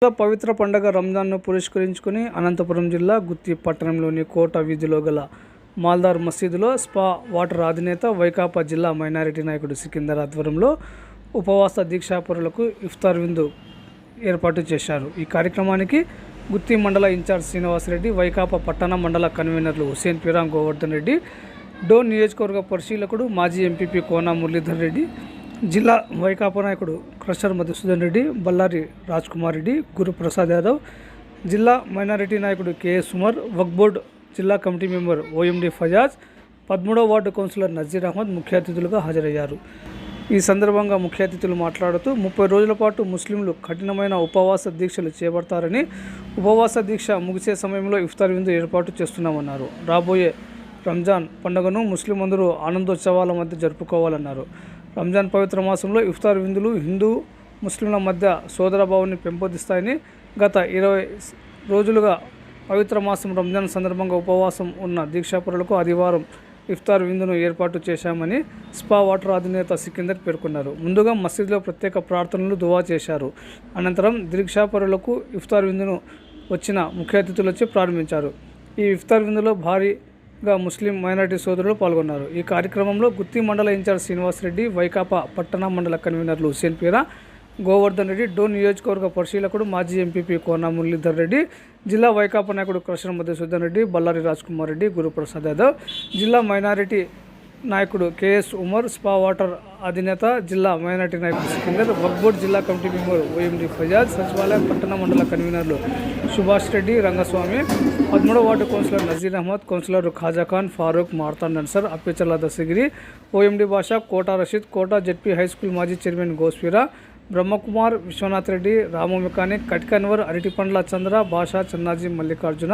పవిత్ర పండుగ రంజాన్ను పురస్కరించుకుని అనంతపురం జిల్లా గుత్తి పట్టణంలోని కోట వీధిలో గల మాల్దార్ మసీదులో స్పా వాటర్ అధినేత వైకాపా జిల్లా మైనారిటీ నాయకుడు సికిందర్ ఆధ్వర్యంలో ఉపవాస దీక్షాపరులకు ఇఫ్తార్ విందు ఏర్పాటు చేశారు. ఈ కార్యక్రమానికి గుత్తి మండల ఇన్ఛార్జ్ శ్రీనివాసరెడ్డి, వైకాపా పట్టణ మండల కన్వీనర్లు హుసేన్ పీరా, గోవర్ధన్ రెడ్డి, డోన్ నియోజకవర్గ పరిశీలకుడు మాజీ ఎంపీపీ కోన మురళీధర్ రెడ్డి, జిల్లా వైకాపా నాయకుడు క్రషర్ మధుసూదన్ రెడ్డి, బల్లారి రాజ్ కుమార్ రెడ్డి, గురుప్రసాద్ యాదవ్, జిల్లా మైనారిటీ నాయకుడు కేఎస్ ఉమర్, వక్ఫ్ బోర్డు జిల్లా కమిటీ మెంబర్ ఓఎండి ఫజాజ్, 13వ వార్డు కౌన్సిలర్ నజీర్ అహ్మద్ ముఖ్య అతిథులుగా హాజరయ్యారు. ఈ సందర్భంగా ముఖ్య అతిథులు మాట్లాడుతూ 30 రోజుల పాటు ముస్లింలు కఠినమైన ఉపవాస దీక్షలు చేపడతారని, ఉపవాస దీక్ష ముగిసే సమయంలో ఇఫ్తార్ విందు ఏర్పాటు చేస్తున్నామన్నారు. రాబోయే రంజాన్ పండుగను ముస్లిం అందరూ ఆనందోత్సవాల మధ్య జరుపుకోవాలన్నారు. రంజాన్ పవిత్ర మాసంలో ఇఫ్తార్ విందులు హిందూ ముస్లింల మధ్య సోదరభావాన్ని పెంపొందిస్తాయని, గత 20 రోజులుగా పవిత్ర మాసం రంజాన్ సందర్భంగా ఉపవాసం ఉన్న దీక్షాపరులకు ఆదివారం ఇఫ్తార్ విందును ఏర్పాటు చేశామని స్పా వాటర్ అధినేత సికిందర్ పేర్కొన్నారు. ముందుగా మసీదులో ప్రత్యేక ప్రార్థనలు, దువా చేశారు. అనంతరం దీక్షాపరులకు ఇఫ్తార్ విందును వచ్చిన ముఖ్య అతిథులచే ప్రారంభించారు. ఈ ఇఫ్తార్ విందులో భారీగా ముస్లిం మైనారిటీ సోదరులు పాల్గొన్నారు. ఈ కార్యక్రమంలో గుత్తి మండల ఇన్ఛార్జ్ శ్రీనివాసరెడ్డి, వైకాపా పట్టణ మండల కన్వీనర్లు హుసేన్ పీరా, గోవర్ధన్ రెడ్డి, డోన్ నియోజకవర్గ పరిశీలకుడు మాజీ ఎంపీపీ కోన మురళీధర్ రెడ్డి, జిల్లా వైకాపా నాయకుడు క్రషర్ మధుసూదన్ రెడ్డి, బల్లారి రాజ్ కుమార్ రెడ్డి, గురుప్రసాద్ యాదవ్, జిల్లా మైనారిటీ నాయకుడు కేఎస్ ఉమర్, స్పా వాటర్ అధినేత జిల్లా మైనారిటీ నాయకుడు సికిందర్, వక్ఫ్ బోర్డు జిల్లా కమిటీ మెంబర్ ఓఎండి ఫజాజ్, సచివాలయం పట్టణ మండల కన్వీనర్లు సుభాష్ రెడ్డి, రంగస్వామి, 13వ ward councillor Nazeer Ahmed, councillor Khajakhan, Farooq, Marthand Ansar, Appicharla Dasagiri, OMD Basha, Kota Rasheed, Kota ZP high school మాజీ చైర్మన్ గోస్పీరా, బ్రహ్మకుమార్, విశ్వనాథ్ రెడ్డి, రాము మెకానిక్, కట్కన్వర్, అరటిపండ్ల చంద్ర, బాషా, చన్నాజీ, మల్లికార్జున,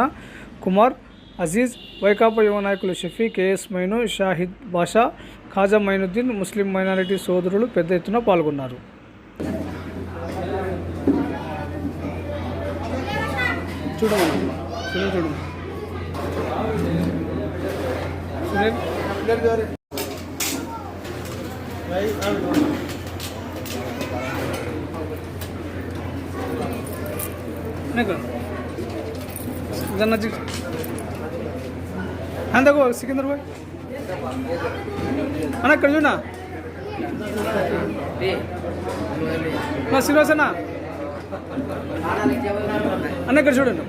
కుమార్, అజీజ్, వైకాపా యువ నాయకులు షఫీ, కేఎస్ మైను, షాహిద్ బాషా, ఖాజా మైనుద్దీన్, ముస్లిం మైనారిటీ సోదరులు పెద్ద ఎత్తున పాల్గొన్నారు. देखो सिकंदर भाई अना कर ना सिलवासना अना कर చూడండి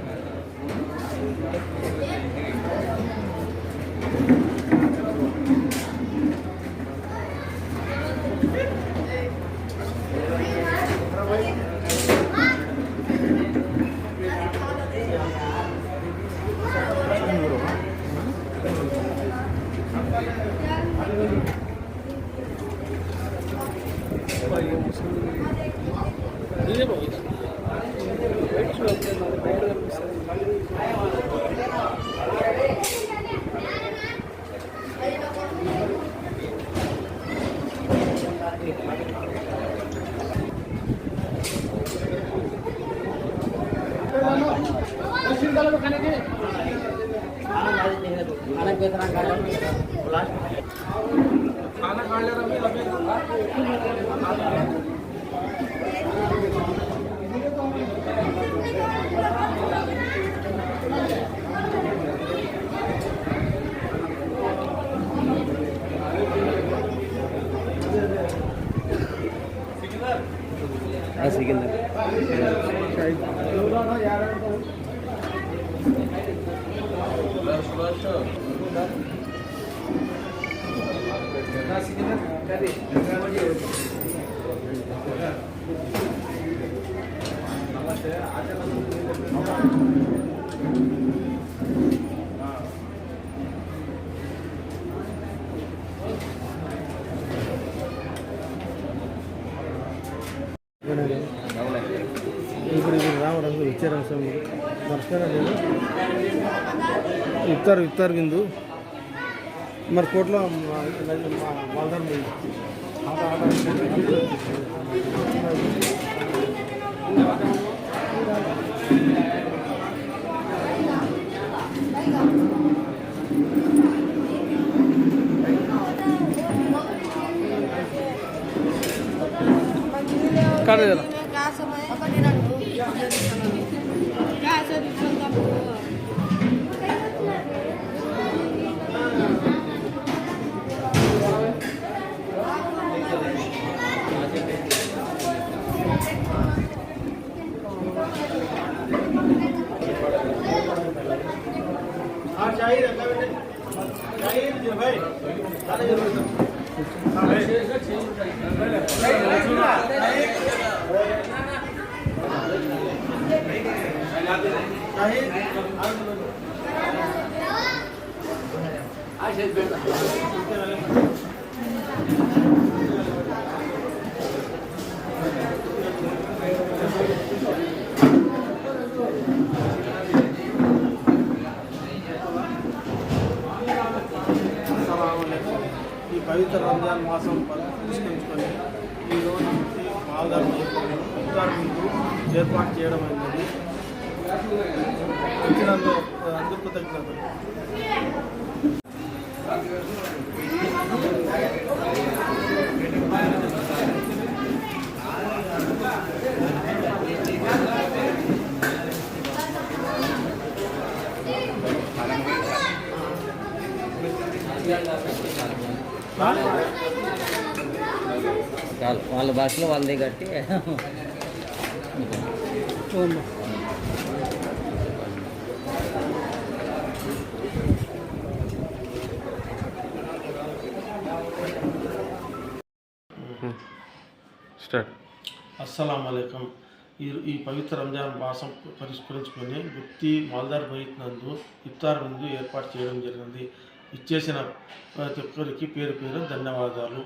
ఇప్పుడు రావడం వచ్చారు నమస్కారం. ఇఫ్తార్ విందు మరి కోట్లో మాల్దార్ काट दे ఈ పవిత్ర రంజాన్ మాసం పురస్కరించుకొని ఈరోజు మాల్దార్ ఇఫ్తార్ విందు ఏర్పాటు చేయడం అయింది. వచ్చినందుకు అందుకు కృతజ్ఞతలు. వాళ్ళ భాషలో వాళ్ళదే కట్టి అస్సలాం వాలేకం. ఈ పవిత్ర రంజాన్ మాసం పరిష్కరించుకొని గుత్తి మాల్దార్ బయట్ నందు ఇఫ్తార్ విందు ఏర్పాటు చేయడం జరిగింది. ఇచ్చేసిన ప్రతి ఒక్కరికి పేరు పేరు ధన్యవాదాలు.